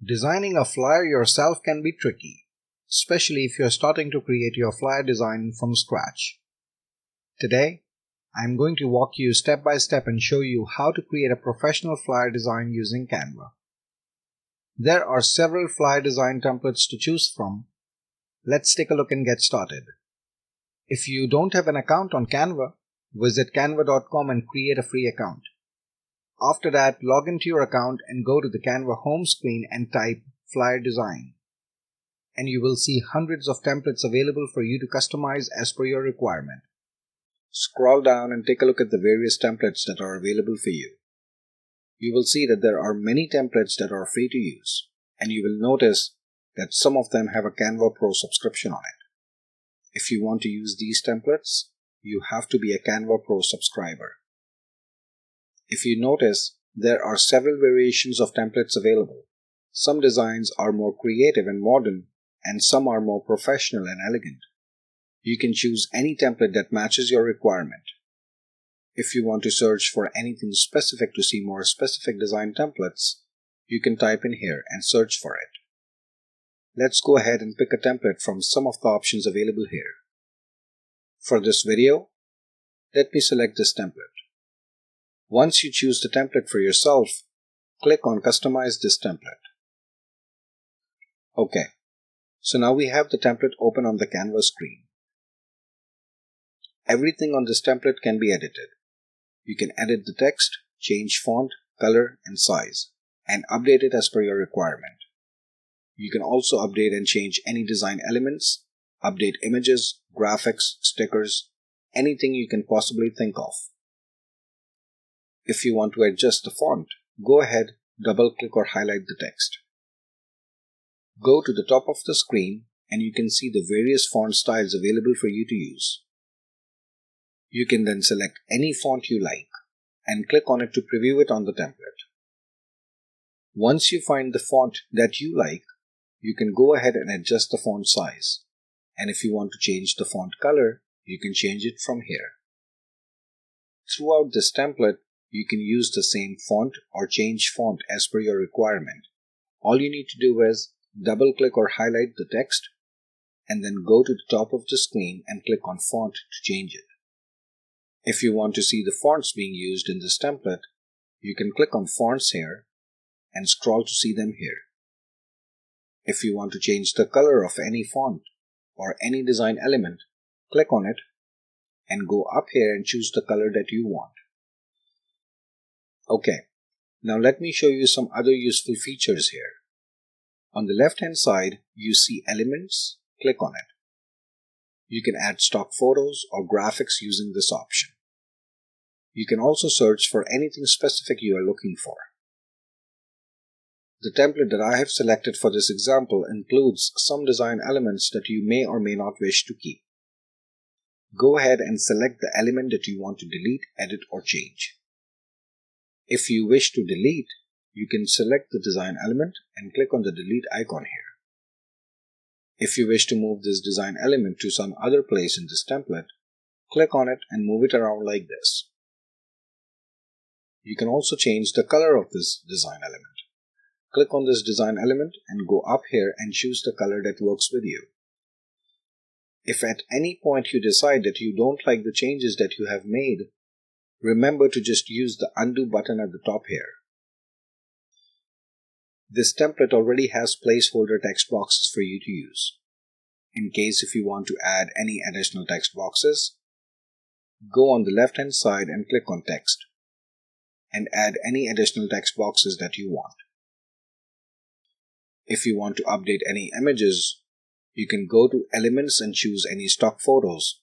Designing a flyer yourself can be tricky, especially if you're starting to create your flyer design from scratch. Today, I'm going to walk you step by step and show you how to create a professional flyer design using Canva. There are several flyer design templates to choose from. Let's take a look and get started. If you don't have an account on Canva, visit canva.com and create a free account. After that, log into your account and go to the Canva home screen and type flyer design. And you will see hundreds of templates available for you to customize as per your requirement. Scroll down and take a look at the various templates that are available for you. You will see that there are many templates that are free to use, and you will notice that some of them have a Canva Pro subscription on it. If you want to use these templates, you have to be a Canva Pro subscriber. If you notice, there are several variations of templates available. Some designs are more creative and modern, and some are more professional and elegant. You can choose any template that matches your requirement. If you want to search for anything specific to see more specific design templates, you can type in here and search for it. Let's go ahead and pick a template from some of the options available here. For this video, let me select this template. Once you choose the template for yourself, click on Customize this template. Okay, so now we have the template open on the Canva screen. Everything on this template can be edited. You can edit the text, change font, color, and size, and update it as per your requirement. You can also update and change any design elements, update images, graphics, stickers, anything you can possibly think of. If you want to adjust the font, go ahead, double-click or highlight the text. Go to the top of the screen and you can see the various font styles available for you to use. You can then select any font you like and click on it to preview it on the template. Once you find the font that you like, you can go ahead and adjust the font size. And if you want to change the font color, you can change it from here. Throughout this template, you can use the same font or change font as per your requirement. All you need to do is double-click or highlight the text and then go to the top of the screen and click on Font to change it. If you want to see the fonts being used in this template, you can click on Fonts here and scroll to see them here. If you want to change the color of any font or any design element, click on it and go up here and choose the color that you want. Okay, now let me show you some other useful features here. On the left-hand side, you see Elements. Click on it. You can add stock photos or graphics using this option. You can also search for anything specific you are looking for. The template that I have selected for this example includes some design elements that you may or may not wish to keep. Go ahead and select the element that you want to delete, edit, or change. If you wish to delete, you can select the design element and click on the delete icon here. If you wish to move this design element to some other place in this template, click on it and move it around like this. You can also change the color of this design element. Click on this design element and go up here and choose the color that works with you. If at any point you decide that you don't like the changes that you have made, remember to just use the undo button at the top here. This template already has placeholder text boxes for you to use. In case if you want to add any additional text boxes, go on the left hand side and click on Text and add any additional text boxes that you want. If you want to update any images, you can go to Elements and choose any stock photos,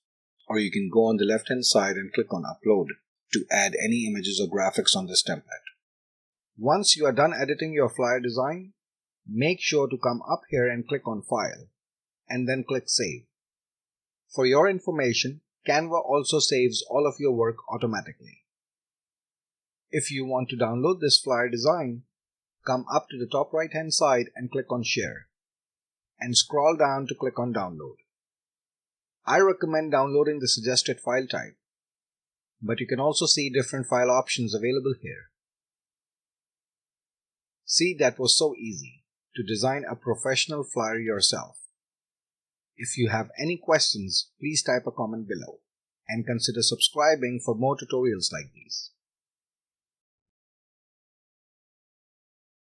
or you can go on the left hand side and click on Upload to add any images or graphics on this template. Once you are done editing your flyer design, make sure to come up here and click on File, and then click Save. For your information, Canva also saves all of your work automatically. If you want to download this flyer design, come up to the top right hand side and click on Share, and scroll down to click on Download. I recommend downloading the suggested file type, but you can also see different file options available here. See, that was so easy. to design a professional flyer yourself. If you have any questions, please type a comment below and consider subscribing for more tutorials like these.